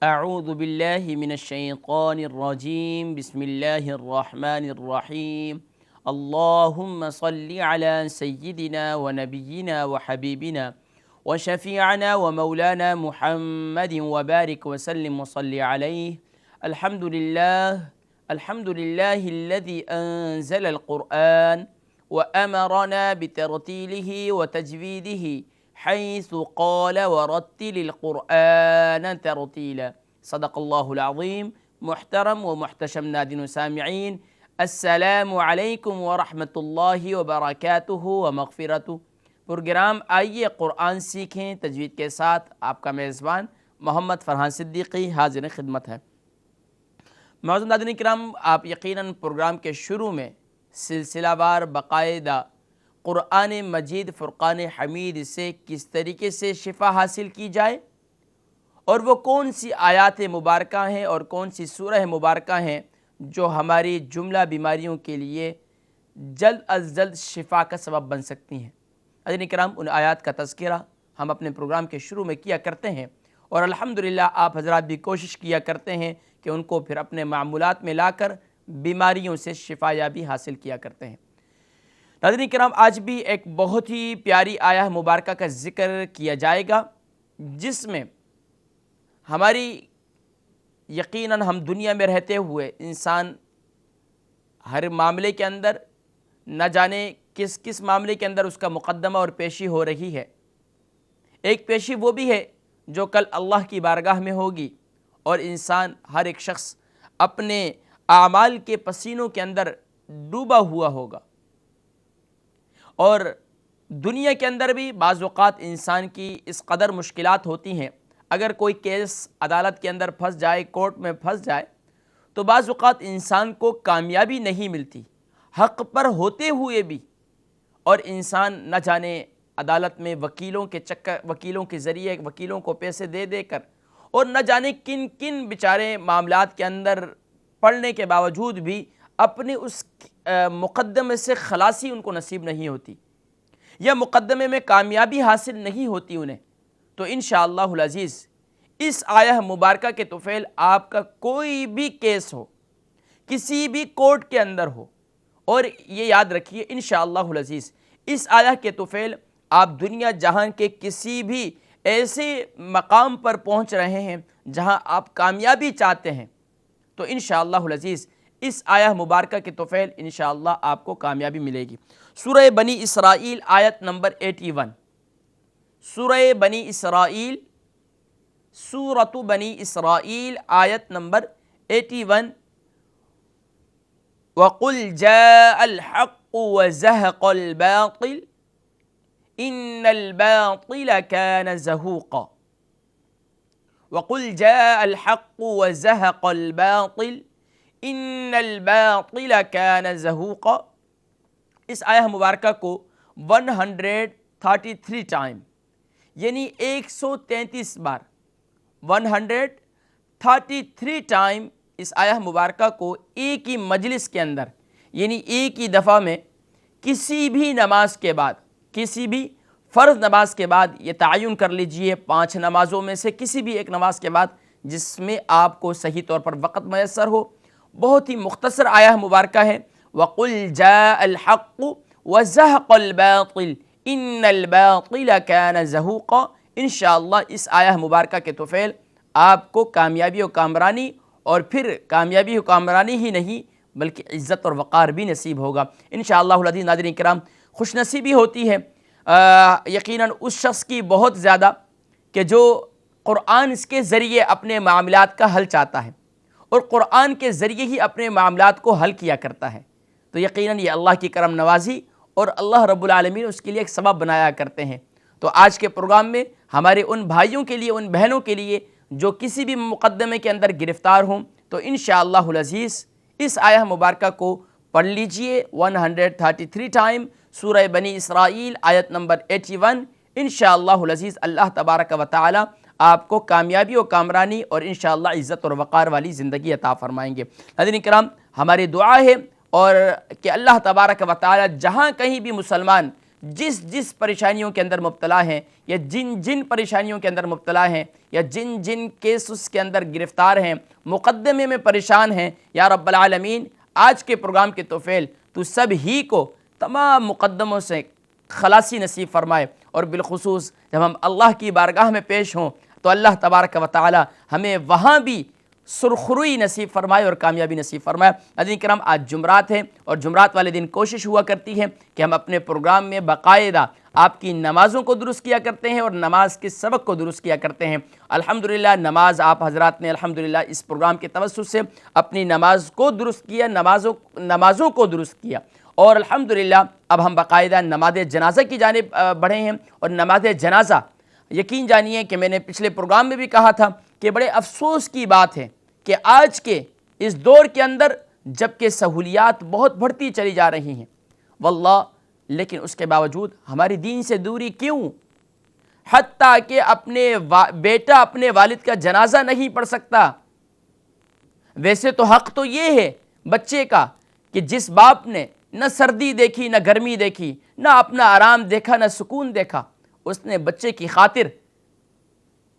اعوذ باللہ من الشیطان الرجیم بسم اللہ الرحمن الرحیم اللہم صل علی سیدنا و نبینا و حبیبنا و شفیعنا و مولانا محمد و بارک وسلم و صل علیہ الحمد للہ الذی انزل القرآن وأمرنا بترتيله وتجويده حيث قال ورتل القرآن ترتيلا صدق الله العظيم. محترم و محتشم ناظرین و سامعین، السلام علیکم ورحمۃ اللہ وبرکاتہ و مغفرتہ. پروگرام آئیے قرآن سیکھیں تجوید کے ساتھ آپ کا میزبان محمد فرحان صدیقی حاضر خدمت ہے. معزز ناظرین کرام، آپ یقیناً پروگرام کے شروع میں سلسلہ وار باقاعدہ قرآن مجید فرقان حمید سے کس طریقے سے شفا حاصل کی جائے اور وہ کون سی آیات مبارکہ ہیں اور کون سی سورہ مبارکہ ہیں جو ہماری جملہ بیماریوں کے لیے جلد از جلد شفا کا سبب بن سکتی ہیں. ناظرین کرام، ان آیات کا تذکرہ ہم اپنے پروگرام کے شروع میں کیا کرتے ہیں اور الحمدللہ آپ حضرات بھی کوشش کیا کرتے ہیں کہ ان کو پھر اپنے معمولات میں لا کر بیماریوں سے شفا یابی حاصل کیا کرتے ہیں. ناظرین کرام، آج بھی ایک بہت ہی پیاری آیہ مبارکہ کا ذکر کیا جائے گا جس میں ہماری یقیناً ہم دنیا میں رہتے ہوئے انسان ہر معاملے کے اندر نہ جانے کس کس معاملے کے اندر اس کا مقدمہ اور پیشی ہو رہی ہے. ایک پیشی وہ بھی ہے جو کل اللہ کی بارگاہ میں ہوگی اور انسان ہر ایک شخص اپنے اعمال کے پسینوں کے اندر ڈوبا ہوا ہوگا. اور دنیا کے اندر بھی بعض اوقات انسان کی اس قدر مشکلات ہوتی ہیں، اگر کوئی کیس عدالت کے اندر پھنس جائے، کورٹ میں پھنس جائے تو بعض اوقات انسان کو کامیابی نہیں ملتی حق پر ہوتے ہوئے بھی، اور انسان نہ جانے عدالت میں وکیلوں کے ذریعے وکیلوں کو پیسے دے دے کر اور نہ جانے کن کن بیچارے معاملات کے اندر پڑھنے کے باوجود بھی اپنے اس مقدمے سے خلاصی ان کو نصیب نہیں ہوتی یا مقدمے میں کامیابی حاصل نہیں ہوتی انہیں. تو انشاءاللہ العزیز اس آیہ مبارکہ کے طفیل آپ کا کوئی بھی کیس ہو، کسی بھی کورٹ کے اندر ہو، اور یہ یاد رکھیے انشاءاللہ العزیز اس آیہ کے طفیل آپ دنیا جہان کے کسی بھی ایسے مقام پر پہنچ رہے ہیں جہاں آپ کامیابی چاہتے ہیں تو انشاءاللہ العزیز اس آیہ مبارکہ کے طفیل انشاءاللہ آپ کو کامیابی ملے گی. سورہ بنی اسرائیل آیت نمبر 81. سورہ بنی اسرائیل، سورۃ بنی اسرائیل آیت نمبر 81. وَقُلْ جَاءَ الْحَقُّ وَزَهَقَ الْبَاطِلُ إِنَّ الْبَاطِلَ كَانَ زَهُوقًا. وَقُلْ جَاءَ الْحَقُّ وَزَهَقَ الْبَاطِلُ ان الباطل کان زہوقا. اس آیہ مبارکہ کو 133 ٹائم یعنی 133 بار 133 ٹائم اس آیہ مبارکہ کو ایک ہی مجلس کے اندر یعنی ایک ہی دفعہ میں کسی بھی نماز کے بعد، کسی بھی فرض نماز کے بعد، یہ تعین کر لیجئے 5 نمازوں میں سے کسی بھی ایک نماز کے بعد جس میں آپ کو صحیح طور پر وقت میسر ہو. بہت ہی مختصر آیہ مبارکہ ہے. وَقُلْ جَاءَ الْحَقُّ وَزَهَقَ الْبَاطِلُ إِنَّ الْبَاطِلَ كَانَ زَهُوقًا. انشاءاللہ اس آیہ مبارکہ کے طفیل آپ کو کامیابی و کامرانی، اور پھر کامیابی و کامرانی ہی نہیں بلکہ عزت اور وقار بھی نصیب ہوگا انشاءاللہ العزیز. ناظرین کرام، خوش نصیبی ہوتی ہے یقیناً اس شخص کی بہت زیادہ کہ جو قرآن اس کے ذریعے اپنے معاملات کا حل چاہتا ہے اور قرآن کے ذریعے ہی اپنے معاملات کو حل کیا کرتا ہے. تو یقیناً یہ اللہ کی کرم نوازی اور اللہ رب العالمین اس کے لیے ایک سبب بنایا کرتے ہیں. تو آج کے پروگرام میں ہمارے ان بھائیوں کے لیے، ان بہنوں کے لیے جو کسی بھی مقدمے کے اندر گرفتار ہوں، تو انشاءاللہ العزیز اس آیہ مبارکہ کو پڑھ لیجئے 133 ٹائم. سورہ بنی اسرائیل آیت نمبر 81. انشاءاللہ العزیز اللہ تبارک و تعالی آپ کو کامیابی و کامرانی اور انشاءاللہ عزت اور وقار والی زندگی عطا فرمائیں گے. ناظرین کرام، ہماری دعا ہے اور کہ اللہ تبارک و تعالی جہاں کہیں بھی مسلمان جس جس پریشانیوں کے اندر مبتلا ہیں یا جن جن پریشانیوں کے اندر مبتلا ہیں یا جن جن کیسز کے اندر گرفتار ہیں، مقدمے میں پریشان ہیں، یا رب العالمین آج کے پروگرام کے توفیل تو سب ہی کو تمام مقدموں سے خلاصی نصیب فرمائے، اور بالخصوص جب ہم اللہ کی بارگاہ میں پیش ہوں تو اللہ تبارک و تعالی ہمیں وہاں بھی سرخروئی نصیب فرمائے اور کامیابی نصیب فرمائے۔ ناظرین کرام، آج جمعرات ہے اور جمعرات والے دن کوشش ہوا کرتی ہے کہ ہم اپنے پروگرام میں باقاعدہ آپ کی نمازوں کو درست کیا کرتے ہیں اور نماز کے سبق کو درست کیا کرتے ہیں۔ الحمدللہ نماز آپ حضرات نے الحمدللہ اس پروگرام کے توسط سے اپنی نماز کو درست کیا، نمازوں کو درست کیا، اور الحمدللہ اب ہم باقاعدہ نماز جنازہ کی جانب بڑھے ہیں۔ اور نماز جنازہ یقین جانیے کہ میں نے پچھلے پروگرام میں بھی کہا تھا کہ بڑے افسوس کی بات ہے کہ آج کے اس دور کے اندر جبکہ سہولیات بہت بڑھتی چلی جا رہی ہیں واللہ، لیکن اس کے باوجود ہماری دین سے دوری کیوں؟ حتیٰ کہ بیٹا اپنے والد کا جنازہ نہیں پڑھ سکتا۔ ویسے تو حق تو یہ ہے بچے کا کہ جس باپ نے نہ سردی دیکھی نہ گرمی دیکھی، نہ اپنا آرام دیکھا نہ سکون دیکھا، اس نے بچے کی خاطر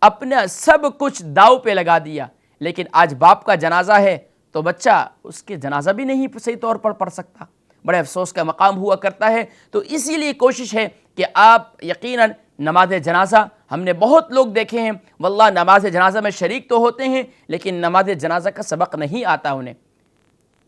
اپنا سب کچھ داؤ پہ لگا دیا، لیکن آج باپ کا جنازہ ہے تو بچہ اس کے جنازہ بھی نہیں صحیح طور پر پڑھ سکتا۔ بڑے افسوس کا مقام ہوا کرتا ہے۔ تو اسی لیے کوشش ہے کہ آپ یقیناً نماز جنازہ، ہم نے بہت لوگ دیکھے ہیں واللہ نماز جنازہ میں شریک تو ہوتے ہیں لیکن نماز جنازہ کا سبق نہیں آتا انہیں۔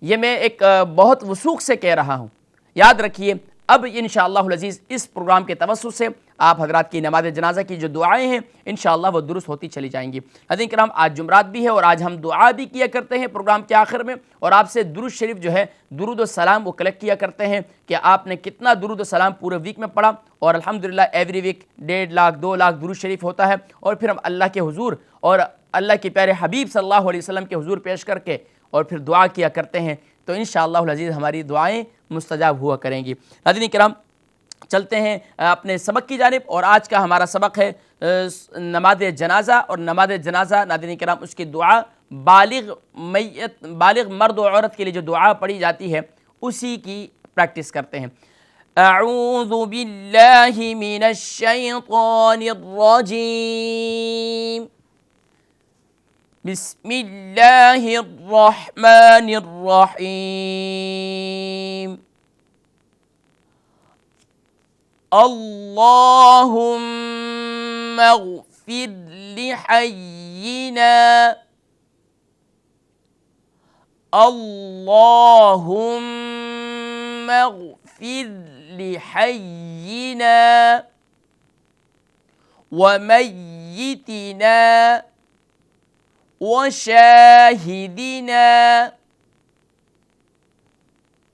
یہ میں ایک بہت وثوق سے کہہ رہا ہوں۔ یاد رکھیے اب انشاءاللہ العزیز اس پروگرام کے توسط سے آپ حضرات کی نماز جنازہ کی جو دعائیں ہیں انشاءاللہ وہ درست ہوتی چلی جائیں گی۔ حضرات کرام، آج جمعرات بھی ہے اور آج ہم دعا بھی کیا کرتے ہیں پروگرام کے آخر میں، اور آپ سے درود شریف جو ہے، درود و سلام وہ کلیکٹ کیا کرتے ہیں کہ آپ نے کتنا درود و سلام پورے ویک میں پڑھا، اور الحمدللہ ایوری ویک 1.5 لاکھ 2 لاکھ درود شریف ہوتا ہے، اور پھر ہم اللہ کے حضور اور اللہ کے پیارے حبیب صلی اللہ علیہ وسلم کے حضور پیش کر کے اور پھر دعا کیا کرتے ہیں، تو انشاءاللہ العزیز ہماری دعائیں مستجاب ہوا کریں گی۔ ناظرین کرام، چلتے ہیں اپنے سبق کی جانب، اور آج کا ہمارا سبق ہے نماز جنازہ، اور نماز جنازہ ناظرین کرام اس کی دعا بالغ مرد و عورت کے لیے جو دعا پڑھی جاتی ہے اسی کی پریکٹس کرتے ہیں۔ اعوذ باللہ من الشیطان الرجیم، بسم اللہ الرحمن الرحیم، اللہم اغفر لحینا، اللہم اغفر لحینا ومیتنا وشاہدنا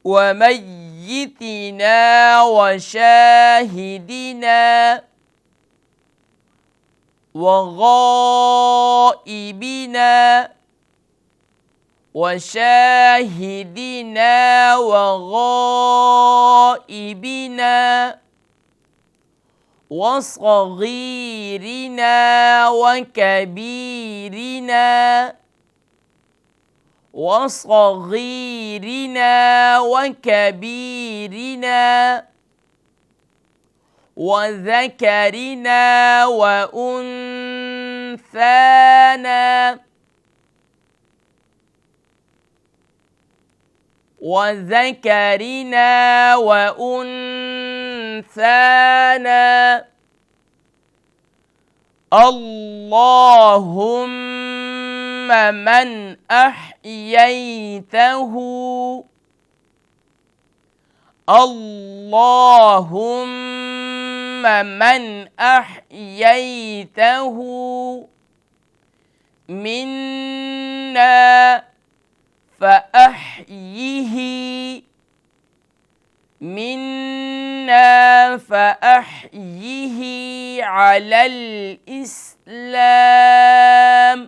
ومیتنا وشاہدنا وغائبنا وشاہدنا وغائبنا وصغیرنا وکبیرنا وصغیرنا وکبیرنا وذکرنا وانثانا وذکرنا وانثانا اللہم من احییتہ اللہم من احییتہ منا فأحیہ منا فأحیہ علی الإسلام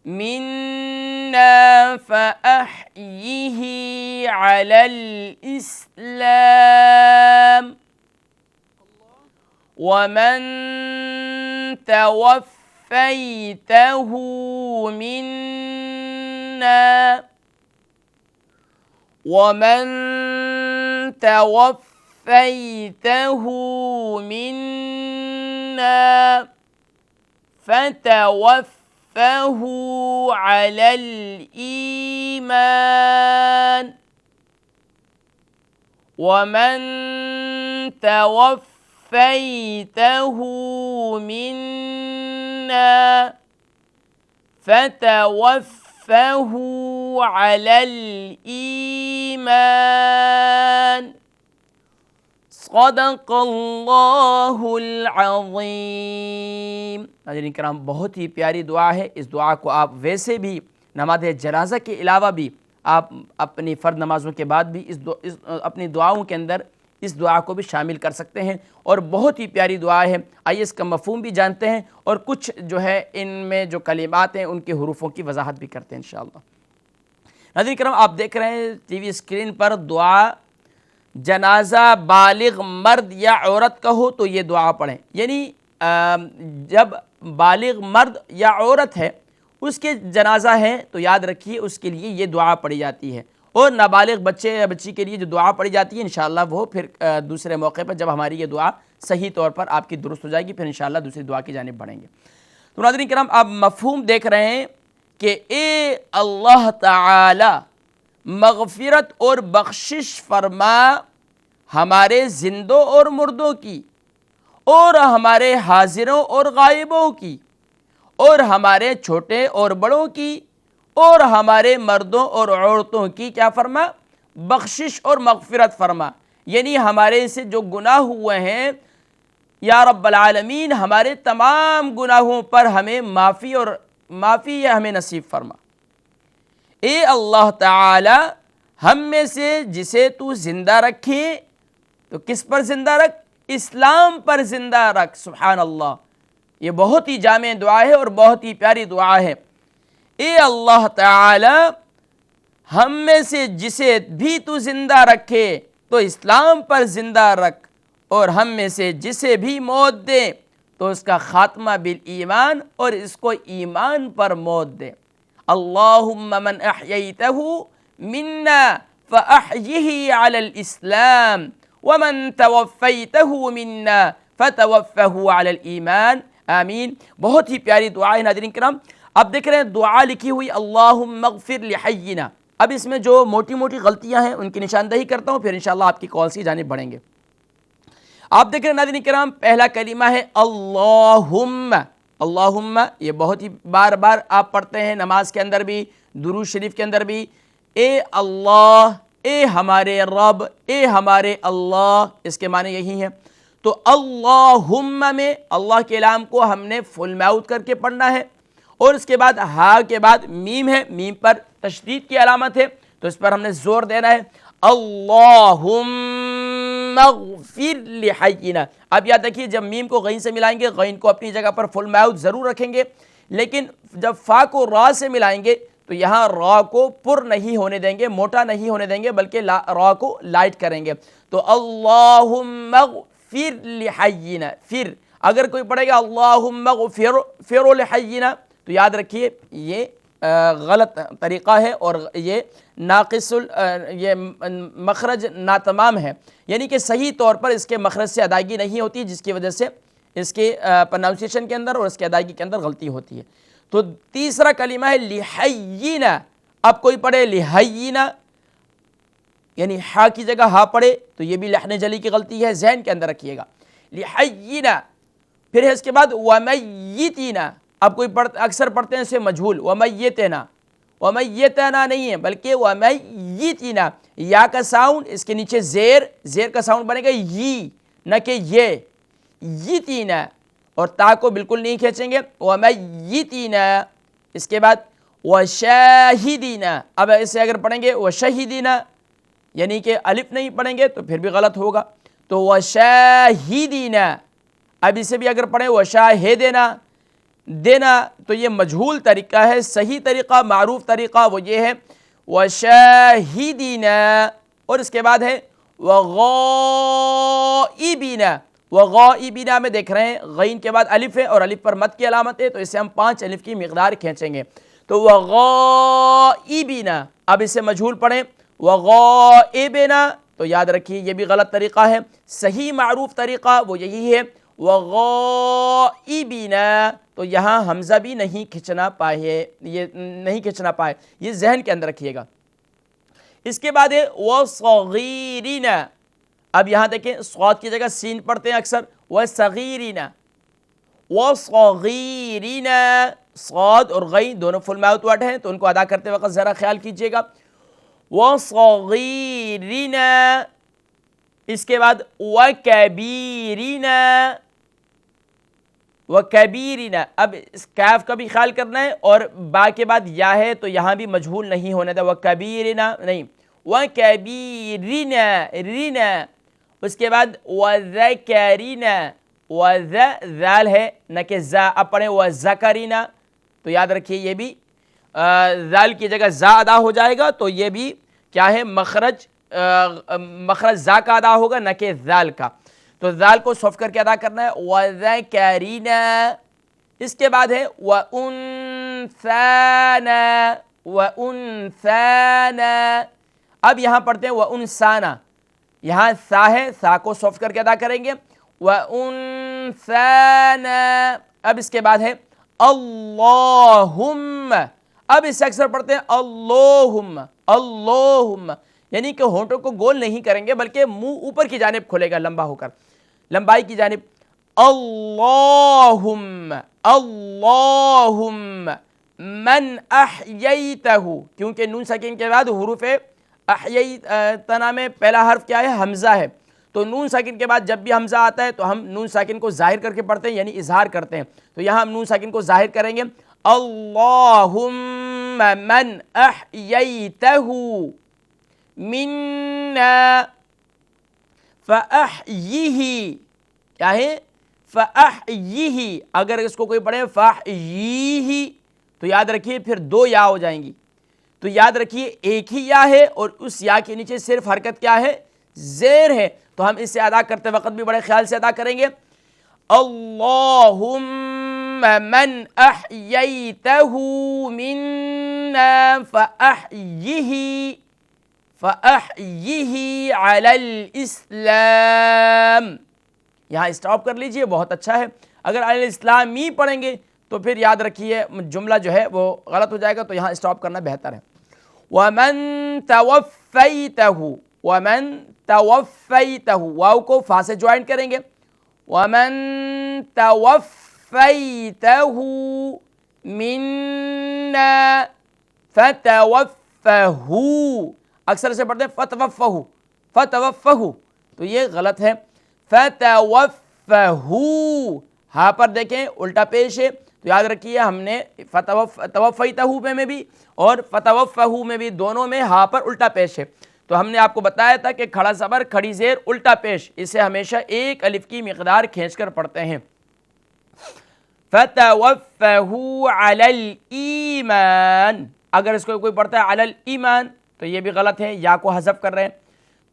منا فأحیہ علی الإسلام ومن توفیتہ منا ومن توفيته منا فتوفه على الإيمان ومن توفيته منا فتوفه على الإيمان صدق اللہ العظیم۔ ناظرین کرام، بہت ہی پیاری دعا ہے۔ اس دعا کو آپ ویسے بھی نماز جنازہ کے علاوہ بھی آپ اپنی فرض نمازوں کے بعد بھی اپنی دعاؤں کے اندر اس دعا کو بھی شامل کر سکتے ہیں، اور بہت ہی پیاری دعا ہے۔ آئیے اس کا مفہوم بھی جانتے ہیں اور کچھ جو ہے ان میں جو کلمات ہیں ان کے حروفوں کی وضاحت بھی کرتے ہیں انشاءاللہ۔ ناظرین کرام، آپ دیکھ رہے ہیں ٹی وی اسکرین پر دعا جنازہ بالغ مرد یا عورت کا ہو تو یہ دعا پڑھیں، یعنی جب بالغ مرد یا عورت ہے اس کے جنازہ ہے تو یاد رکھیے اس کے لیے یہ دعا پڑھی جاتی ہے، اور نابالغ بچے یا بچی کے لیے جو دعا پڑھی جاتی ہے انشاءاللہ وہ پھر دوسرے موقع پر جب ہماری یہ دعا صحیح طور پر آپ کی درست ہو جائے گی پھر انشاءاللہ دوسری دعا کی جانب بڑھیں گے۔ تو ناظرین کرام، آپ مفہوم دیکھ رہے ہیں کہ اے اللہ تعالی مغفرت اور بخشش فرما ہمارے زندوں اور مردوں کی، اور ہمارے حاضروں اور غائبوں کی، اور ہمارے چھوٹے اور بڑوں کی، اور ہمارے مردوں اور عورتوں کی کیا فرما؟ بخشش اور مغفرت فرما، یعنی ہمارے سے جو گناہ ہوئے ہیں یا رب العالمین ہمارے تمام گناہوں پر ہمیں معافی ہمیں نصیب فرما۔ اے اللہ تعالی ہم میں سے جسے تو زندہ رکھے تو کس پر زندہ رکھ؟ اسلام پر زندہ رکھ۔ سبحان اللہ، یہ بہت ہی جامع دعا ہے اور بہت ہی پیاری دعا ہے۔ اے اللہ تعالی ہم میں سے جسے بھی تو زندہ رکھے تو اسلام پر زندہ رکھ، اور ہم میں سے جسے بھی موت دے تو اس کا خاتمہ بالایمان اور اس کو ایمان پر موت دے۔ اللہم من احییتہ منا فاحیہ علی الاسلام ومن توفیتہ منا فتوفہ علی الایمان آمین۔ بہت ہی پیاری دعا ہے ناظرین کرام۔ اب دیکھ رہے ہیں دعا لکھی ہوئی اللہم اغفر لحینا۔ اب اس میں جو موٹی موٹی غلطیاں ہیں ان کی نشاندہی کرتا ہوں، پھر انشاءاللہ آپ کی کال کی جانب بڑھیں گے۔ آپ دیکھ رہے ہیں ناظرین کرام، پہلا کلمہ ہے اللہم۔ اللہم یہ بہت ہی بار بار آپ پڑھتے ہیں نماز کے اندر بھی، درود شریف کے اندر بھی۔ اے اللہ، اے ہمارے رب، اے ہمارے اللہ، اس کے معنی یہی ہیں۔ تو اللہم میں اللہ کے نام کو ہم نے فل معود کر کے پڑھنا ہے، اور اس کے بعد ہا کے بعد میم ہے، میم پر تشدید کی علامت ہے تو اس پر ہم نے زور دینا ہے۔ اللہم اغفر لحینا۔ اب یاد رکھیے جب میم کو غین سے ملائیں گے، غین کو اپنی جگہ پر فل معود ضرور رکھیں گے، لیکن جب فا کو را سے ملائیں گے تو یہاں را کو پر نہیں ہونے دیں گے، موٹا نہیں ہونے دیں گے، بلکہ را کو لائٹ کریں گے۔ تو اللہم اغفر لحینا، پھر اگر کوئی پڑھے گا اللہم اغفر لحینا تو یاد رکھیے یہ غلط طریقہ ہے اور یہ ناقص یہ مخرج ناتمام ہے، یعنی کہ صحیح طور پر اس کے مخرج سے ادائیگی نہیں ہوتی، جس کی وجہ سے اس کے پرناؤنسیشن کے اندر اور اس کے ادائیگی کے اندر غلطی ہوتی ہے۔ تو تیسرا کلمہ ہے لحینا۔ اب کوئی پڑھے لحینا یعنی ہا کی جگہ ہا پڑھے تو یہ بھی لحن جلی کی غلطی ہے، ذہن کے اندر رکھیے گا۔ لحینا، پھر ہے اس کے بعد ومیتینا۔ اب کوئی اکثر پڑھتے ہیں اسے مجھول، ومیتنا، ومیتنا نہیں ہے بلکہ ومیتینا۔ یا کا ساؤنڈ اس کے نیچے زیر کا ساؤنڈ بنے گا یی، نہ کہ یہ، یتینا، اور تا کو بالکل نہیں کھینچیں گے، ومیتینا۔ اس کے بعد وشاہدینا۔ اب اسے اگر پڑھیں گے وشہدینا یعنی کہ الف نہیں پڑھیں گے تو پھر بھی غلط ہوگا، تو وشاہدینا۔ اب اسے بھی اگر پڑھیں وشاہدینا دینا تو یہ مجھول طریقہ ہے، صحیح طریقہ معروف طریقہ وہ یہ ہے وشاہدینا، اور اس کے بعد ہے وغائبینا۔ وغائبینا میں دیکھ رہے ہیں غین کے بعد الف ہے اور الف پر مد کی علامت ہے تو اسے ہم 5 الف کی مقدار کھینچیں گے، تو وغائبینا۔ اب اسے مجھول پڑھیں وغائبنا تو یاد رکھیے یہ بھی غلط طریقہ ہے. صحیح معروف طریقہ وہ یہی ہے وغائبنا. تو یہاں حمزہ بھی نہیں کھنچنا پائے، یہ نہیں کھنچنا پائے، یہ ذہن کے اندر رکھیے گا. اس کے بعد ہے وصغیرنا. اب یہاں دیکھیں صاد کی جگہ سین پڑھتے ہیں اکثر، وصغیرنا وصغیرنا. صاد اور غین دونوں فل ماؤتھ ورڈ ہیں تو ان کو ادا کرتے وقت ذرا خیال کیجیے گا. وصغیرنا. اس کے بعد وکبیرنا. وکبیرنا. اب اس کاف کا بھی خیال کرنا ہے، اور با کے بعد یا ہے تو یہاں بھی مجہول نہیں ہونا تھا، وکبیرنا نہیں، وکبیرنا رینا. اس کے بعد وذکرنا. ذال ہے نہ کہ زا، اب پڑھیں وذکرنا. تو یاد رکھیے یہ بھی ذال کی جگہ زا ادا ہو جائے گا، تو یہ بھی کیا ہے مخرج زا کا ادا ہوگا نہ کہ ذال کا. تو ذال کو صف کر کے ادا کرنا ہے وذکرنا. اس کے بعد ہے وانثانا. وانثانا. اب یہاں پڑھتے ہیں وانثانا. یہاں سا ہے، سا کو صف کر کے ادا کریں گے وانثانا. اب اس کے بعد ہے اللہم. اب اس سے اکثر پڑھتے ہیں اللہم. اللہم یعنی کہ ہونٹوں کو گول نہیں کریں گے بلکہ منہ اوپر کی جانب کھلے گا لمبا ہو کر، لمبائی کی جانب. اللہم. اللہم من احییتہ. کیونکہ نون ساکن کے بعد حروف احییتنا میں پہلا حرف کیا ہے؟ حمزہ ہے. تو نون ساکن کے بعد جب بھی حمزہ آتا ہے تو ہم نون ساکن کو ظاہر کر کے پڑھتے ہیں، یعنی اظہار کرتے ہیں. تو یہاں ہم نون ساکن کو ظاہر کریں گے اللہم من احییتہ منا فاحیہ. کیا ہے؟ فاحیہ. اگر اس کو کوئی پڑھے فاحیہ تو یاد رکھیے پھر دو یا ہو جائیں گی. تو یاد رکھیے ایک ہی یا ہے اور اس یا کے نیچے صرف حرکت کیا ہے؟ زیر ہے. تو ہم اسے ادا کرتے وقت بھی بڑے خیال سے ادا کریں گے اللہم من احییتہ منا فاحیہ. فاحیہ علی الاسلام. یہاں اسٹاپ کر لیجئے، بہت اچھا ہے. اگر علی الاسلامی پڑھیں گے تو پھر یاد رکھیے جملہ جو ہے وہ غلط ہو جائے گا، تو یہاں اسٹاپ کرنا بہتر ہے. وَمَن تَوَفَّيْتَهُ. وَمَن تَوَفَّيْتَهُ واو کو فا سے جوائن کریں گے. وَمَن تَوَفَّيْتَهُ مِنَّا فَتَوَفَّهُ. اکثر سے پڑھتے ہیں فتوفہ. فتوفہ تو یہ غلط ہے. فتوفہ ہاں پر دیکھیں الٹا پیش ہے، تو یاد رکھیے ہم نے توفیتہ میں بھی اور فتوفہ میں بھی دونوں میں ہاں پر الٹا پیش ہے. تو ہم نے آپ کو بتایا تھا کہ کھڑا زبر کھڑی زیر الٹا پیش، اسے ہمیشہ ایک الف کی مقدار کھینچ کر پڑھتے ہیں. فتوفہ علی الایمان. اگر اس کو کوئی پڑھتا ہے علی الایمان تو یہ بھی غلط ہے، یا کو حذف کر رہے ہیں.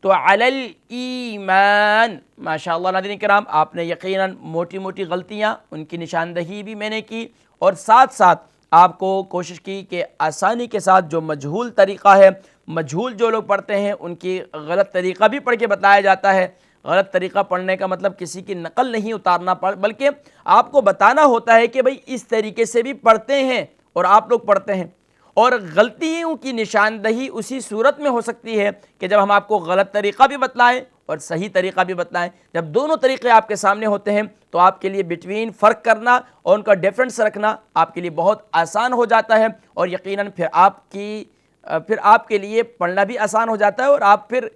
تو علی الایمان. ماشاءاللہ ناظرین کرام، آپ نے یقیناً موٹی موٹی غلطیاں ان کی نشاندہی بھی میں نے کی، اور ساتھ ساتھ آپ کو کوشش کی کہ آسانی کے ساتھ جو مجہول طریقہ ہے، مجہول جو لوگ پڑھتے ہیں ان کی غلط طریقہ بھی پڑھ کے بتایا جاتا ہے. غلط طریقہ پڑھنے کا مطلب کسی کی نقل نہیں اتارنا بلکہ آپ کو بتانا ہوتا ہے کہ بھئی اس طریقے سے بھی پڑھتے ہیں اور آپ لوگ پڑھتے ہیں. اور غلطیوں کی نشاندہی اسی صورت میں ہو سکتی ہے کہ جب ہم آپ کو غلط طریقہ بھی بتلائیں اور صحیح طریقہ بھی بتلائیں. جب دونوں طریقے آپ کے سامنے ہوتے ہیں تو آپ کے لیے بٹوین فرق کرنا اور ان کا ڈیفرنس رکھنا آپ کے لیے بہت آسان ہو جاتا ہے، اور یقیناً پھر آپ کے لیے پڑھنا بھی آسان ہو جاتا ہے، اور آپ پھر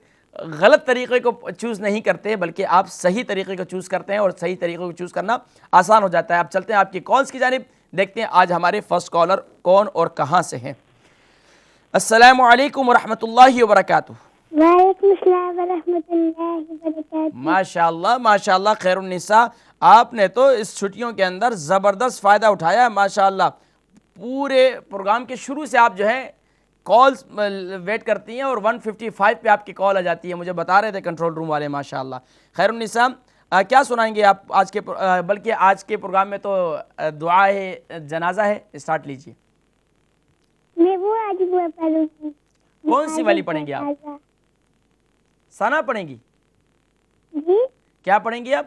غلط طریقے کو چوز نہیں کرتے بلکہ آپ صحیح طریقے کو چوز کرتے ہیں، اور صحیح طریقے کو چوز کرنا آسان ہو جاتا ہے. اب چلتے ہیں آپ کی کالز کی جانب، دیکھتے ہیں آج ہمارے فرسٹ کالر کون اور کہاں سے ہیں. السلام علیکم ورحمۃ اللہ وبرکاتہ. وعلیکم السلام ورحمۃ اللہ وبرکاتہ. ماشاءاللہ ماشاءاللہ خیر النساء، آپ نے تو اس چھٹیوں کے اندر زبردست فائدہ اٹھایا ہے ماشاءاللہ. پورے پروگرام کے شروع سے آپ جو ہے کالز ویٹ کرتی ہیں اور 155 پہ آپ کی کال آ جاتی ہے، مجھے بتا رہے تھے کنٹرول روم والے ماشاءاللہ. خیر النساء کیا سنائیں گے آپ آج کے بلکہ آج کے پروگرام میں تو دعا ہے جنازہ ہے، اسٹارٹ لیجیے. میں وہ آج وہ پڑھوں گی. کون سی والی پڑھیں گے آپ؟ ثنا پڑھیں گی؟ جی کیا پڑھیں گی آپ؟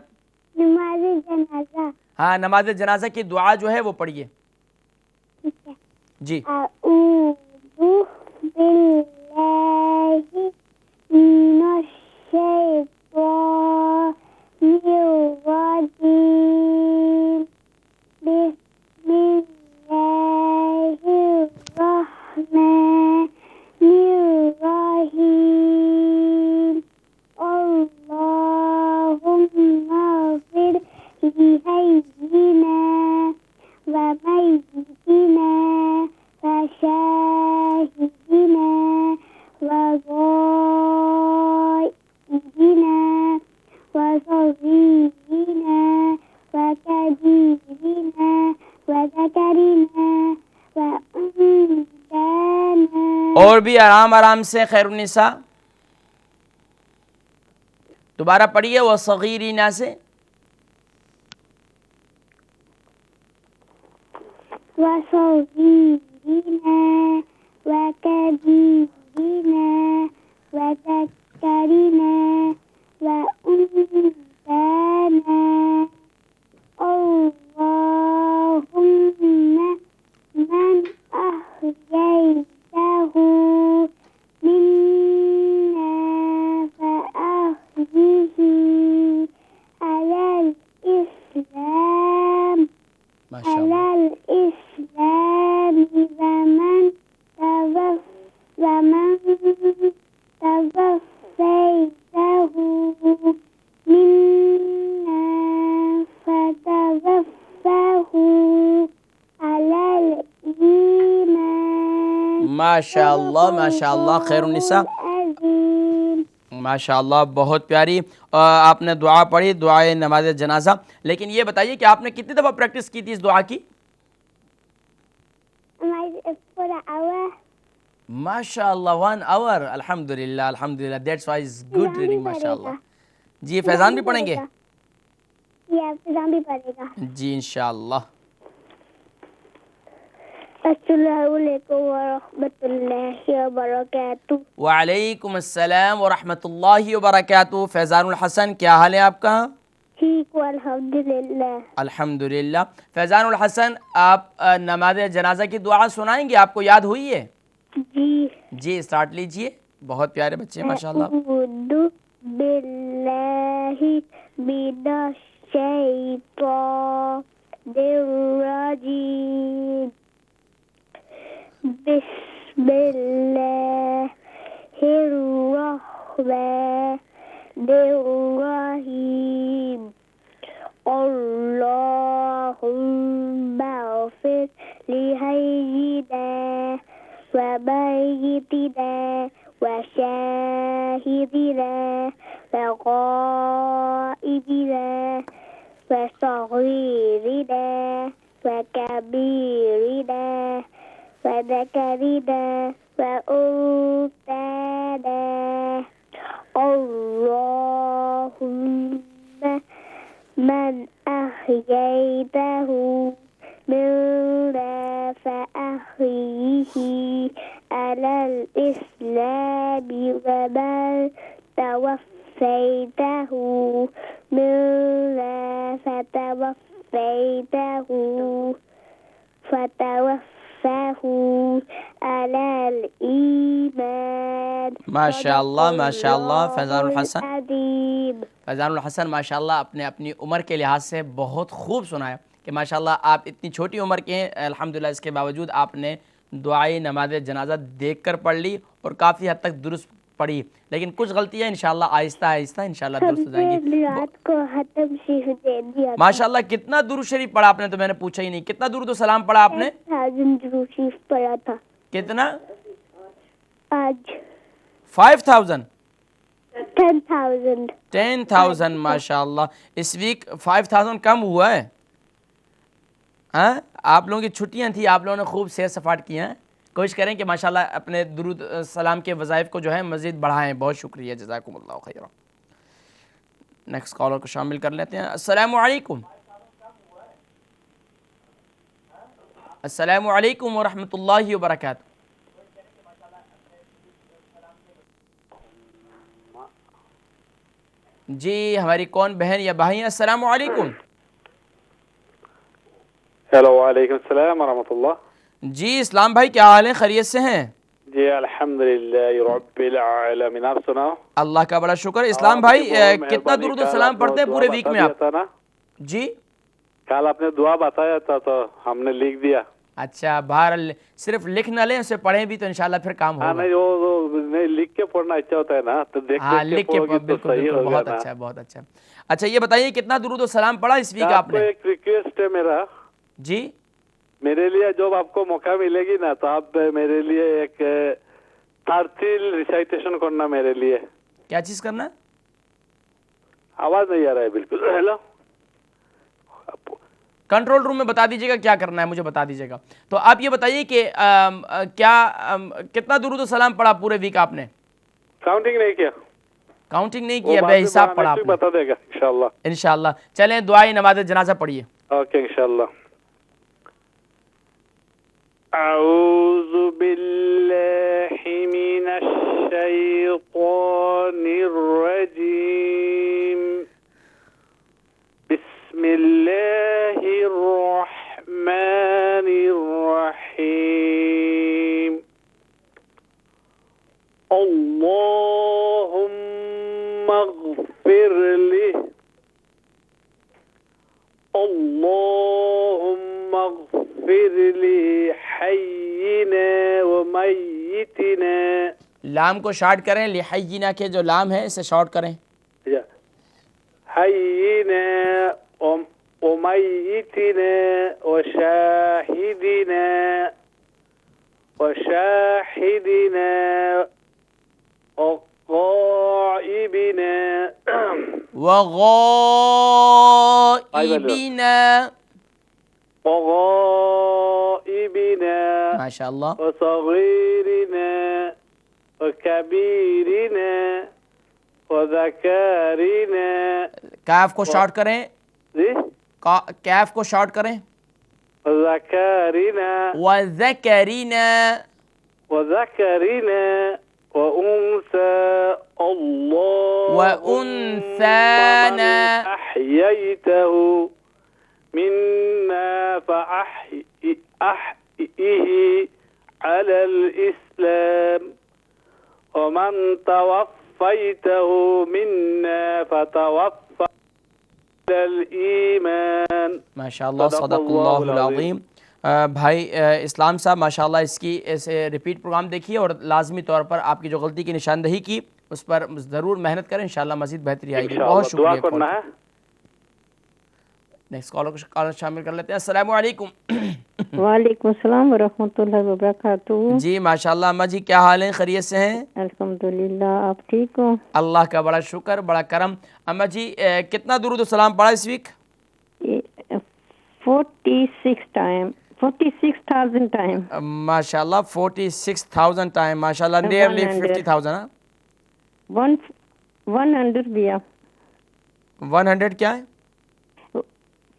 نماز جنازہ. ہاں نماز جنازہ کی دعا جو ہے وہ پڑھیے. ٹھیک ہے. جی. اعوذ باللہ من الشیطان الرجیم. بسم اللہ الرحمن الرحیم. اللہم اغفر لحینا ومیتنا وشاہدنا وغائبنا وصغیرنا وکبیرنا وذکرنا وانثانا. اور بھی آرام آرام سے. خیر النساء دوبارہ پڑھیے. وہ صغیرنا سے. وصغیرنا وکبیرنا وذکرنا وانثانا. اللهم من أحييته منا فأحيه على الإسلام ماشاءاللہ. ومن توفيته منا فتوفه على الإيمان. ماشاءاللہ ماشاءاللہ. خیر النساء ماشاءاللہ بہت پیاری آپ نے دعا پڑھی، دعائے نماز جنازہ. لیکن یہ بتائیے کہ آپ نے کتنی دفعہ پریکٹس کی تھی اس دعا کی؟ for an hour. ماشاءاللہ 1 hour. الحمدللہ الحمدللہ. That's why is good reading. ماشاءاللہ. جی فیضان بھی پڑھیں گے؟ یا فیضان بھی پڑھے گا. جی انشاءاللہ. السلام علیکم ورحمۃ اللہ وبرکاتہ. وعلیکم السلام ورحمۃ اللہ وبرکاتہ. فیضان الحسن کیا حال ہے آپ کا؟ ٹھیک ہوں الحمدللہ. الحمدللہ. فیضان الحسن آپ نماز جنازہ کی دعا سنائیں گے؟ آپ کو یاد ہوئی ہے؟ جی. جی اسٹارٹ لیجئے. بہت پیارے بچے ماشاءاللہ. اعوذ باللہ من الشیطان الرجیم. بسم اللہ الرحمن الرحیم. اللہم اغفر لحینا ومیتنا وشاہدنا وغائبنا وصغیرنا وکبیرنا وذکرنا وانثانا. اللهم من أحييته منا فأحيه على الإسلام ومن توفيته منا فتوفه على الإيمان. ماشاءاللہ ماشاءاللہ. فیضان الحسن العظیم. فیضان الحسن ماشاءاللہ اپنے اپنی عمر کے لحاظ سے بہت خوب سنایا کہ ماشاءاللہ آپ اتنی چھوٹی عمر کے ہیں. الحمدللہ اس کے باوجود آپ نے دعائے نماز جنازہ دیکھ کر پڑھ لی اور کافی حد تک درست پڑھی. لیکن کچھ غلطیاں انشاءاللہ آہستہ آہستہ انشاءاللہ درست ہو جائیں گی. رات کو ختم شریف دے دیا. ماشاءاللہ. کتنا درود شریف پڑھا آپ نے؟ تو میں نے پوچھا ہی نہیں. کتنا درود و سلام پڑھا آپ نے؟ 1000 درود شریف پڑھا تھا. کتنا؟ آج 5000. 10,000. 10,000 ماشاءاللہ. اس ویک 5000 کم ہوا ہے. ہاں آپ لوگوں کی چھٹیاں تھیں، آپ لوگوں نے خوب سیر سفاٹ کیا ہیں. کوشش کریں کہ ماشاءاللہ اپنے درود سلام کے وظائف کو جو ہے مزید بڑھائیں. بہت شکریہ. جزاکم اللہ خیرہ. نیکسٹ کالر کو شامل کر لیتے ہیں. السلام علیکم. السلام علیکم ورحمۃ اللہ وبرکاتہ. جی ہماری کون بہن یا بھائی ہیں؟ السلام علیکم. ہیلو، وعلیکم السلام ورحمۃ اللہ. جی اسلام بھائی کیا حال ہے؟ خیریت سے ہیں؟ جی الحمدللہ رب العالمین. آپ سناؤ؟ اللہ کا بڑا شکر. اسلام آپ کی بھائی بہت کتنا مہربانی. درود و کل سلام آپ نے پڑھتے ہیں دعا پورے ویک بتا میں دیا آپ؟ تھا نا، جی کل آپ نے دعا بتایا تھا تو ہم نے لکھ دیا. اچھا بہرحال صرف لکھ نہ لیں، اسے پڑھیں بھی تو انشاءاللہ پھر کام ہاں ہوگا. نہیں، وہ نہیں لکھ کے پڑھنا اچھا ہوتا ہے نا، تو دیکھ ہاں دیکھ کے لکھ کے پڑھو گی تو بالکل صحیح بالکل، ہوگا بہت نا. اچھا ہے بہت اچھا. اچھا یہ بتائیے کتنا درود و سلام پڑھا اس ویک آپ آپ کو نے؟ ایک ریکویسٹ ہے میرا، جی میرے لیے جب آپ کو موقع ملے گی نا تو آپ میرے لیے ایک ترتیل ریسائٹیشن کرنا میرے لیے. کیا چیز کرنا ہے؟ آواز نہیں آ رہا ہے بالکل. ہیلو، کنٹرول روم میں بتا دیجیے گا کیا کرنا ہے، مجھے بتا دیجیے گا. تو آپ یہ بتائیے کہ کتنا درود و سلام پڑھا پورے ویک آپ نے؟ کاؤنٹنگ نہیں کیا، کاؤنٹنگ نہیں وہ کیا، بعد بے میں حساب پڑھا نیکسٹ آپ ویک نے. بتا دے گا انشاءاللہ. انشاءاللہ. چلیں دعائیں نماز جنازہ پڑھیے. اوکے انشاءاللہ. اعوذ باللہ من الشیطان الرجیم. بسم اللہ الرحمن الرحیم. اللهم اغفر له، اللهم اغفر لحينا وميتنا. لام کو شارٹ کریں، لحینا کے جو لام ہے اسے شارٹ کریں. حينا وميتنا وشاهدنا وغائبنا وغائبنا. وغائبنا ماشاءاللہ. وصغيرنا وكبيرنا وذكرنا. کاف کو شارٹ کریں، جی، کیف کو شارٹ کریں. وذكرنا وذکرنا. وذكرنا وأنثى. اللهم من وأنثانا. أحييته منا فأحيه على الإسلام، ومن توفيته منا فتوفى على الإيمان. ماشاءاللہ صدق اللہ العظیم. بھائی اسلام صاحب ماشاءاللہ اس کی ایسے ریپیٹ پروگرام دیکھیے اور لازمی طور پر آپ کی جو غلطی کی نشاندہی کی اس پر ضرور محنت کریں، انشاءاللہ مزید بہتری آئے گی. بہت انشاءاللہ دعا شکریہ. کرنا ہے. نیکسٹ کالر شامل کر لیتے ہیں. السلام علیکم. وعلیکم السلام ورحمۃ اللہ وبرکاتہ. جی ماشاءاللہ اماں جی کیا حال ہیں؟ خیریت سے ہیں؟ الحمدللہ، آپ ٹھیک ہو؟ اللہ کا بڑا شکر، بڑا کرم. اماں جی کتنا درود و سلام پڑھا اس ویک؟ 46,000 ٹائم. ماشاءاللہ 46,000 ٹائم. ماشاءاللہ نیئرلی 50,000. 100 بیا 100 کیا ہے؟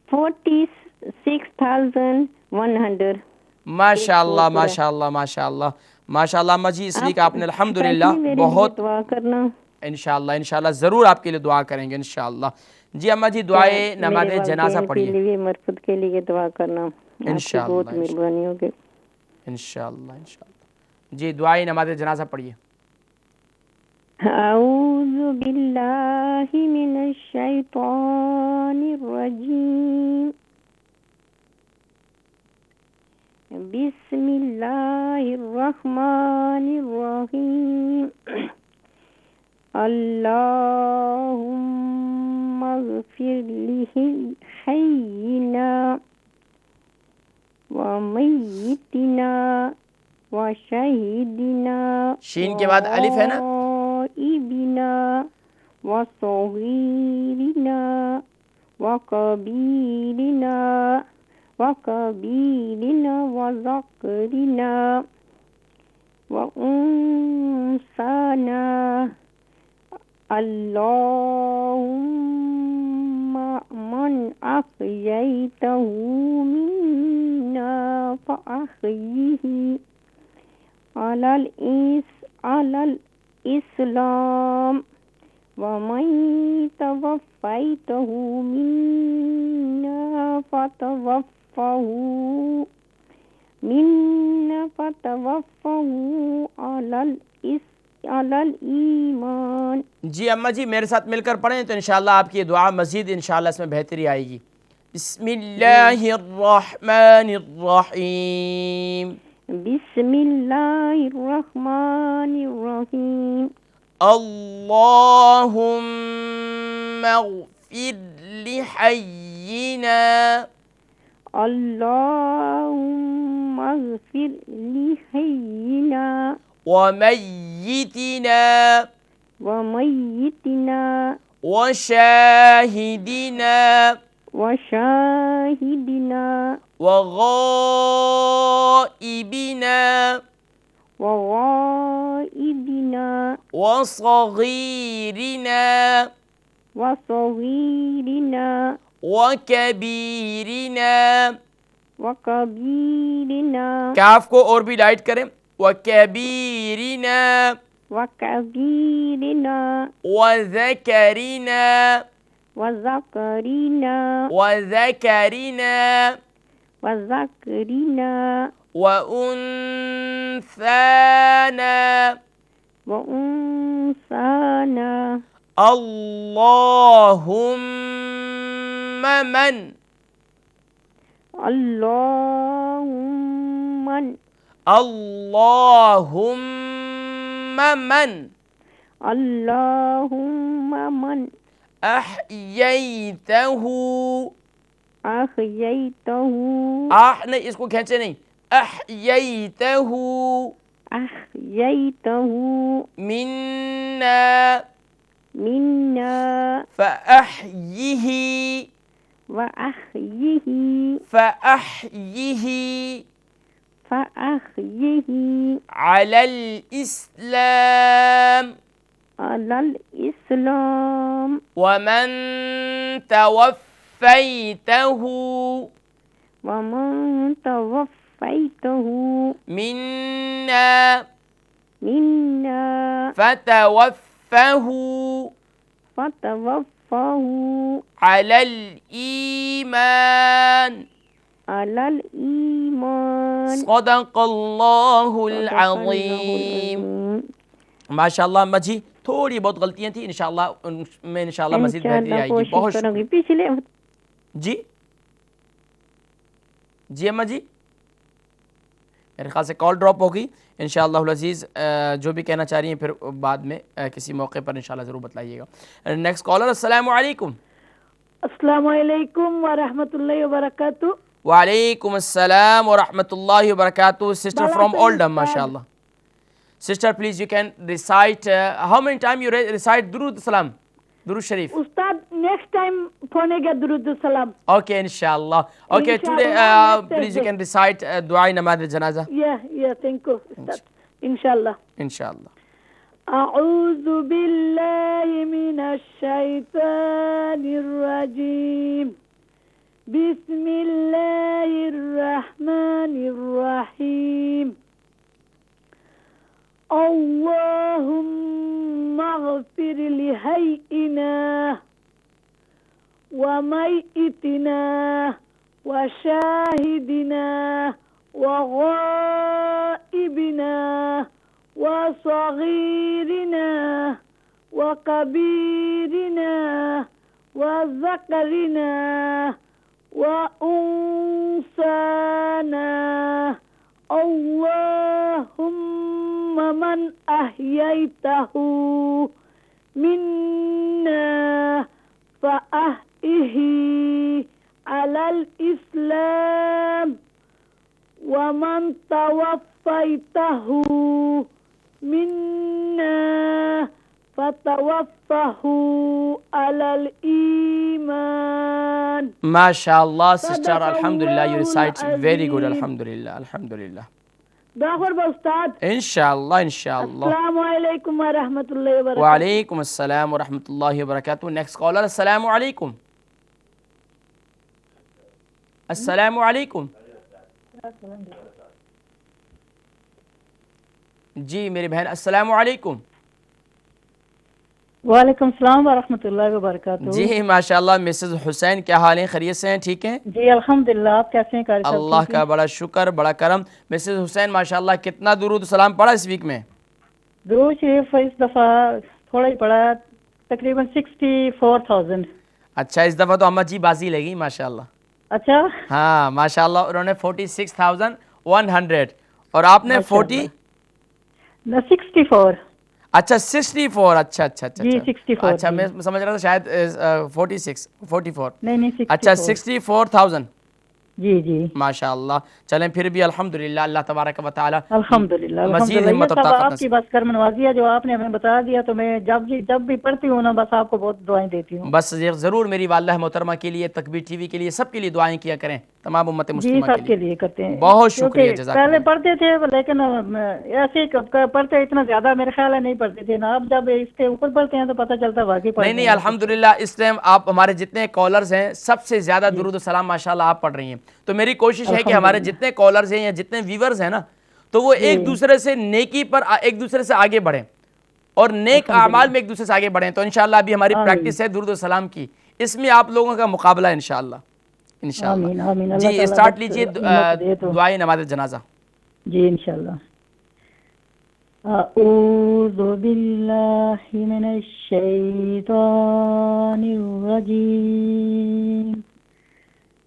46,100. ماشاءاللہ ماشاءاللہ ماشاءاللہ ماشاءاللہ. اماں جی اس ویک آپ نے الحمدللہ بہت، دعا کرنا. انشاءاللہ انشاءاللہ ضرور آپ کے لیے دعا کریں گے انشاءاللہ. جی اماں جی دعائے نماز جنازہ پڑھیے. کے لیے مرفت کے لیے دعا کرنا. آپ کی انشاءاللہ بہت مہربانی ہوگی. انشاءاللہ انشاءاللہ. جی دعائے نماز جنازہ پڑھیے. اعوذ باللہ من الشیطان الرجیم. بسم اللہ الرحمن الرحیم. اللہم اغفر لحینا ومیتنا وشہیدنا شین کے بعد الف ہے نا؟ وغائبنا وصغیرنا وکبیرنا وذکرنا وانسانا. اللهم من أحييته منا فأحيه على الإسلام، ومن توفيته منا فتوفه على الإيمان. جی اماں جی میرے ساتھ مل کر پڑھیں تو انشاءاللہ آپ کی دعا مزید انشاءاللہ اس میں بہتری آئے گی. بسم اللہ الرحمن الرحیم. بسم اللہ الرحمن الرحیم. اللہم اغفر لحینا اللہم اغفر لحینا ومیتنا ومیتنا وشاہدنا وشاہدنا وغائبنا وغائبنا وصغیرنا وصغیرنا وکبیرنا. وکبیرنا کاف کو اور بھی لائٹ کریں. وکبیرنا وکبیرنا وذکرنا وذکرنا وذکرنا وذکرنا وانثانا وانثانا. اللہم من اللہم اللہم من اللہم من احییتہ احییتہ نہیں اس کو کھینچے نہیں. احییتہ احییتہ منا منا فأحیہ وأحیہ فأحیہ فأحیہ علی الاسلام علی الاسلام. ومن توفیتہ ومن توفیتہ منا منا فتوفہ فتوفہ علی الایمان. علی الایمان. صدق اللہ العظیم. ماشاءاللہ اماں جی تھوڑی بہت غلطیاں تھیں انشاءاللہ ان میں انشاءاللہ مزید بہتری آئے گی. بہت شکریہ. پچھلے جی جی اماں جی میرے خیال سے کال ڈراپ ہوگی. انشاءاللہ العزیز جو بھی کہنا چاہ رہی ہیں پھر بعد میں کسی موقع پر انشاءاللہ ضرور بتلائیے گا. Next caller. السلام علیکم. السلام علیکم ورحمۃ اللہ وبرکاتہ. وعلیکم السلام ورحمۃ اللہ وبرکاتہ. Sister from Oldham. ماشاءاللہ. Sister please you can recite how many time you recite درود السلام درود شریف. استاد نیکسٹ ٹائم پڑھنے گا درود السلام. اوکے انشاءاللہ. Okay today please you can recite دعائے نماز جنازہ. یا تھینک یو استاد. انشاءاللہ انشاءاللہ. اعوذ باللہ من الشیطان الرجیم. بسم اللہ الرحمن الرحیم. اللہم اغفر لحیئنا ومیئتنا وشاہدنا وغائبنا وصغیرنا وکبیرنا وذکرنا وانثانا. اللہم من احییتہ منا فأحیہ علی الاسلام ومن توفیتہ منا فتوفہ علی الایمان. MashaAllah sister, alhamdulillah you recite very good. Alhamdulillah, alhamdulillah. دعا کربا استاد. Inshallah, inshallah. السلام علیکم ورحمۃ اللہ وبرکاتہ. وعلیکم السلام ورحمۃ اللہ وبرکاتہ. Next caller. السلام علیکم. السلام علیکم. جی میری بہن السلام علیکم. وعلیکم السلام ورحمۃ اللہ وبرکاتہ. جی ماشاءاللہ مسز حسین، کیا حال ہیں؟ خیریت سے ہیں؟ ٹھیک ہیں؟ جی الحمدللہ. آپ کیسے ہیں؟ قاری صاحب اللہ ٹھیک کا ہیں؟ بڑا شکر، بڑا کرم. مسز حسین ماشاءاللہ کتنا درود سلام پڑھا اس ویک میں؟ درود شریف اس دفعہ تھوڑا ہی پڑا، تقریباً 64,000. اچھا، اس دفعہ تو امت جی بازی لگی ماشاءاللہ. اچھا ہاں ماشاءاللہ، انہوں نے 46,100 اور آپ نے 40. 64. اچھا 64. اچھا اچھا اچھا جی اچھا 64 اچھا، جی. میں سمجھ رہا تھا شاید 44. نہیں اچھا 64. 64,000. جی جی ماشاءاللہ. چلیں پھر بھی الحمدللہ، اللہ تبارک و تعالی الحمدللہ مزید الحمدللہ. یہ ہمت اور سب طاقت آپ کی نصیب. بس کرم نوازی ہے جو آپ نے ہمیں بتا دیا، تو میں جب بھی پڑھتی ہوں نا بس آپ کو بہت دعائیں دیتی ہوں. بس ضرور میری والدہ محترمہ کے لیے، تکبیر ٹی وی کے لیے، سب کے لیے دعائیں کیا کریں، تمام امت جی مسلمہ سب کے کے لیے. لیے کرتے ہیں، بہت شکریہ، کیونکہ جزاکم پہلے اللہ. پڑھتے تھے لیکن ایسے ہی پڑھتے اتنا زیادہ میرے خیال ہے نہیں پڑھتے تھے نا. اب جب اس کے اوپر پڑھتے ہیں تو پتہ چلتا ہے واقعی پڑھ نہیں رہے نہیں ہیں کچھ. الحمدللہ، اس ٹائم آپ ہمارے جتنے کالرز ہیں سب سے زیادہ جی درود و سلام ماشاءاللہ آپ پڑھ رہی ہیں. تو میری کوشش ہے کہ ہمارے الحمدللہ. جتنے کالرز ہیں یا جتنے ویورز ہیں نا، تو وہ جی ایک دوسرے سے نیکی پر ایک دوسرے سے آگے بڑھیں اور نیک الحمدللہ. اعمال میں ایک دوسرے سے آگے بڑھیں. تو انشاءاللہ ابھی ہماری آمین پریکٹس ہے درود و سلام کی، اس میں آپ لوگوں کا مقابلہ ہے انشاءاللہ. انشاءاللہ. آمین آمین. اللہ جی تعالیٰ اسٹارٹ بس لیجئے ہمت دے تو. دعائے نماز جنازہ. جی انشاءاللہ. اعوذ باللہ من الشیطان الرجیم.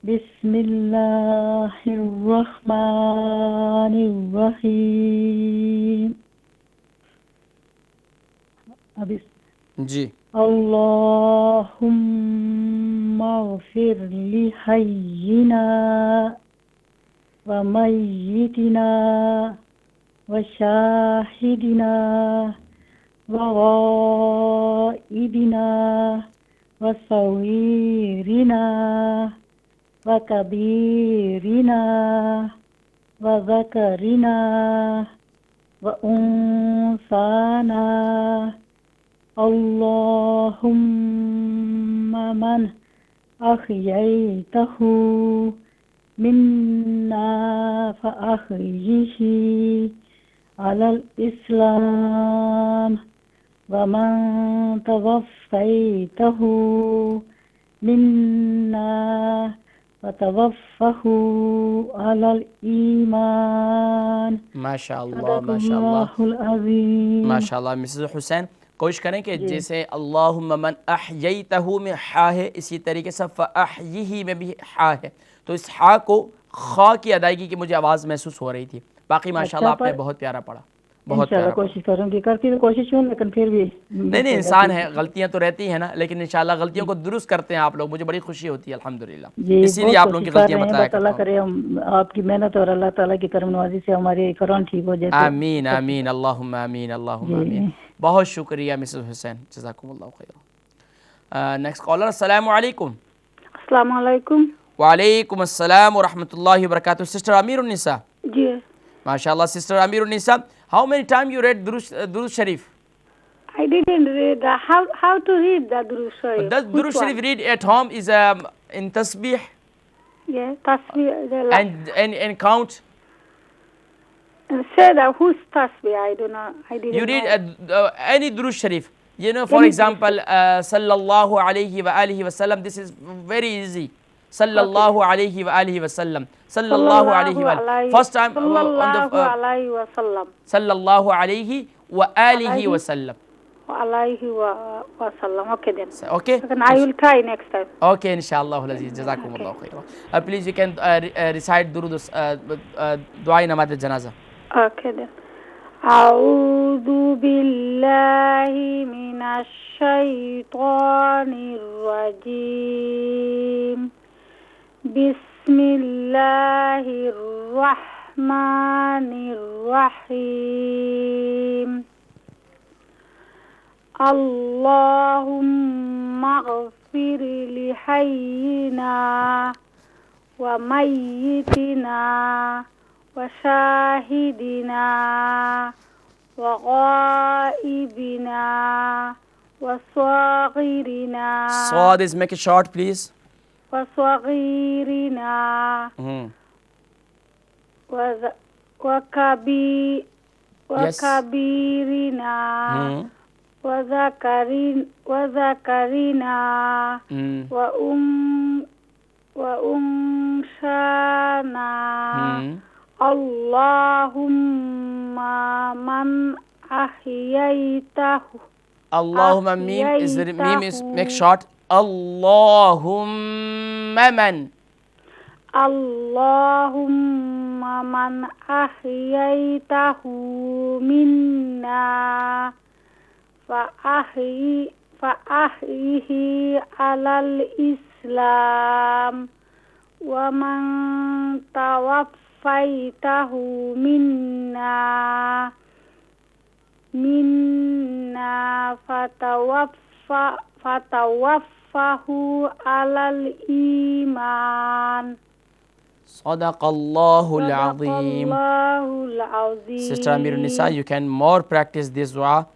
بسم اللہ الرحمن الرحیم. جی اللہم اغفر لحینا ومیتنا وشاہدنا وغائبنا وصغیرنا وکبیرنا وذکرنا وانثانا. اللہم من احییتہ منا فأحیہ علی الاسلام ومن توفیتہ منا فتوفہ علی الایمان. ماشاءاللہ صدق ماشاءاللہ اللہ العظیم. ماشاءاللہ. مسز حسین کوشش کریں کہ جی جیسے اللہم من احییتہ میں حا ہے، اسی طریقے سے فاحیہ میں بھی حا ہے، تو اس حا کو خا کی ادائیگی کی مجھے آواز محسوس ہو رہی تھی. باقی ماشاءاللہ اچھا آپ نے بہت پیارا پڑھا، بہت انشاءاللہ پیارا پڑھا. کوشش کروں گی، کرتی تو کوشش ہوں لیکن پھر بھی نہیں انسان ہے، غلطیاں تو رہتی ہیں نا، لیکن انشاءاللہ غلطیوں کو درست کرتے ہیں آپ لوگ، مجھے بڑی خوشی ہوتی ہے الحمدللہ. جی اسی لیے بہت آپ لوگوں کوشش کی کر غلطیاں رہے ہیں. بتایا بس اللہ کرتا ہوں. کرے آپ کی محنت اور اللہ تعالیٰ کی کرم نوازی سے ہمارے قرآن ٹھیک ہو جائے تو آمین آمین اللہم آمین اللہم جی آمین. بہت شکریہ مسز حسین، جزاکم اللہ خیر. Next caller. السلام علیکم. السلام علیکم. وعلیکم السلام ورحمۃ اللہ وبرکاتہ. سسٹر امیر النساء. جی ماشاءاللہ سسٹر امیر النساء, how many times you read Durud Sharif? I didn't read how to read the Durud Sharif. Does Durud Sharif read at home is in tasbih Yeah, tasbih. and count? Say that whose tasbih? I don't know. I didn't You read know. any Durud Sharif. You know, for example, sallallahu alayhi wa alihi wa sallam. This is very easy. Sallallahu alayhi wa alihi wa sallam. Sallallahu alayhi wa sallam. First time on the Sallallahu alayhi wa sallam. sallallahu alayhi wa alihi wa sallam. Alayhi wa sallam. Okay then. Okay. I will try next time. Okay, inshallah al-aziz. Jazakumullah khairan. Please, you can recite Durud Dua Namaz al-Janaza. Okay then. أعوذ بالله من الشيطان الرجيم. بسم الله الرحمن الرحيم. اللهم اغفر لحينا وميتنا وشاهدنا وغائبنا وصاغرنا. Swad is make it short, please. وصغيرنا وكبيرنا وذكرنا وأنثانا اللهم من أحييته Allahumma mim is make short. Allahumma man. اللهم من أحييته منا فأحيه على الإسلام ومن توفيته منا فتوفه على الإيمان. صدق Allahul Azim. Sister Amirul Nisa, you can more practice this dua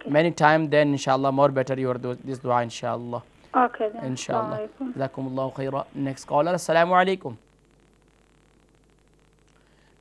many times, then inshallah more better your this dua inshallah. Okay then. Inshallah. Jazakumullahu khaira. Next caller. Assalamu alaikum.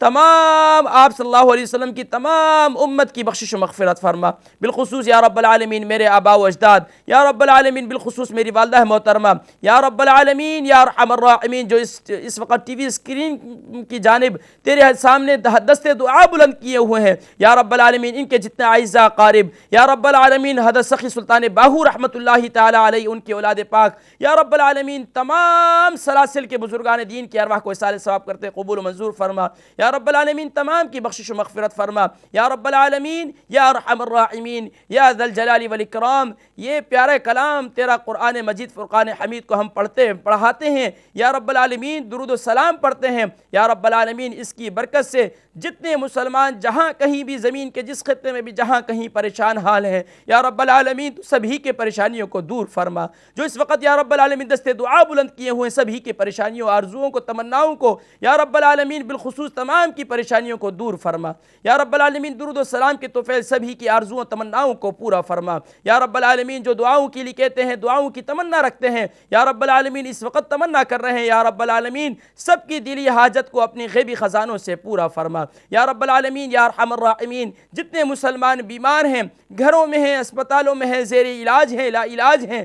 تمام آپ صلی اللہ علیہ وسلم کی تمام امت کی بخشش و مغفرت فرما، بالخصوص یا رب العالمین میرے آباء و اجداد، یا رب العالمین بالخصوص میری والدہ محترمہ، یا رب العالمین یا ارحم الراحمین جو اس وقت ٹی وی اسکرین کی جانب تیرے سامنے دست دعا بلند کیے ہوئے ہیں، یا رب العالمین ان کے جتنے اعزاء قارب، یا رب العالمین حضرت سخی سلطان باہو رحمۃ اللہ تعالی علیہ، ان کی اولاد پاک، یا رب العالمین تمام سلاسل کے بزرگان دین کی ارواح کو اصال ثواب کرتے قبول و منظور فرما، یا رب العالمین تمام کی بخشش و مغفرت فرما، یا رب العالمین یا ارحم الراحمین یا ذا الجلال والاکرام۔ یہ پیارا کلام تیرا قرآن مجید فرقان حمید کو ہم پڑھاتے ہیں، یا رب العالمین درود و سلام پڑھتے ہیں، یا رب العالمین اس کی برکت سے جتنے مسلمان جہاں کہیں بھی زمین کے جس خطے میں بھی جہاں کہیں پریشان حال ہیں، یا رب العالمین تو سبھی کے پریشانیوں کو دور فرما، جو اس وقت یا رب العالمین دست دعا بلند کیے ہوئے سبھی کی پریشانیوں، آرزوؤں کو، تمناؤں کو یا رب العالمین بالخصوص تمام کی پریشانیوں کو دور فرما، یا رب العالمین درود و سلام کے توفیل سبھی کی آرزوؤں تمناؤں کو پورا فرما، یا رب العالمین جو دعاؤں کے لیے کہتے ہیں، دعاؤں کی تمنا رکھتے ہیں، یا رب العالمین اس وقت تمنا کر رہے ہیں، یا رب العالمین سب کی دلی حاجت کو اپنی غیبی خزانوں سے پورا فرما، یا رب العالمین یا ارحم الراحمین جتنے مسلمان بیمار ہیں، گھروں میں ہیں، اسپتالوں میں ہیں، زیر علاج ہیں، لا علاج ہیں،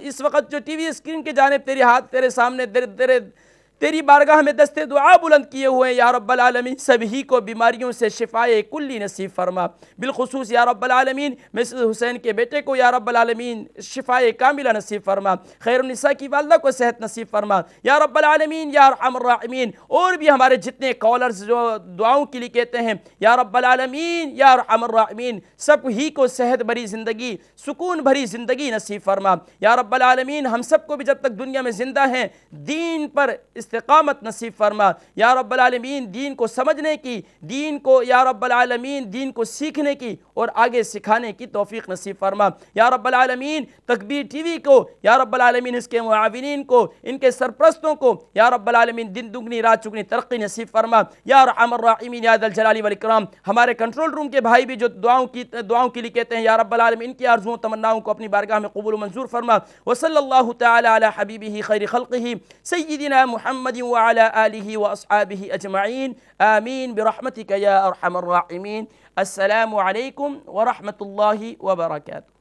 اس وقت جو ٹی وی اسکرین کے جانب تیرے ہاتھ تیرے سامنے تیری بارگاہ میں دست دعا بلند کیے ہوئے ہیں، یا رب العالمین سبھی کو بیماریوں سے شفائے کلی نصیب فرما، بالخصوص یا رب العالمین مسز حسین کے بیٹے کو یا رب العالمین شفائے کاملہ نصیب فرما، خیر النساء کی والدہ کو صحت نصیب فرما، یا رب العالمین یا ارحم الراحمین اور بھی ہمارے جتنے کالرز جو دعاؤں کے لیے کہتے ہیں، یا رب العالمین یا ارحم الراحمین سب ہی کو صحت بھری زندگی، سکون بھری زندگی نصیب فرما، یا رب العالمین ہم سب کو بھی جب تک دنیا میں زندہ ہیں دین پر استقامت نصیب فرما، یا رب العالمین دین کو سمجھنے کی، دین کو یا رب العالمین دین کو سیکھنے کی اور آگے سکھانے کی توفیق نصیب فرما، یا رب العالمین تکبیر ٹی وی کو، یا رب العالمین اس کے معاونین کو، ان کے سرپرستوں کو یا رب العالمین دن دگنی رات چگنی ترقی نصیب فرما، یا ارحم الراحمین یا ذا الجلال والاکرام۔ ہمارے کنٹرول روم کے بھائی بھی جو دعاؤں کے لیے کہتے ہیں، یا رب العالمین ان کی آرزوؤں تمناؤں کو اپنی بارگاہ میں قبول و منظور فرما، وصلی اللہ تعالی علی حبیبہ خیر خلقہ سیدنا محمد وعلى آله وأصحابه أجمعين آمين برحمتك يا أرحم الراحمين۔ السلام عليكم ورحمة الله وبركاته۔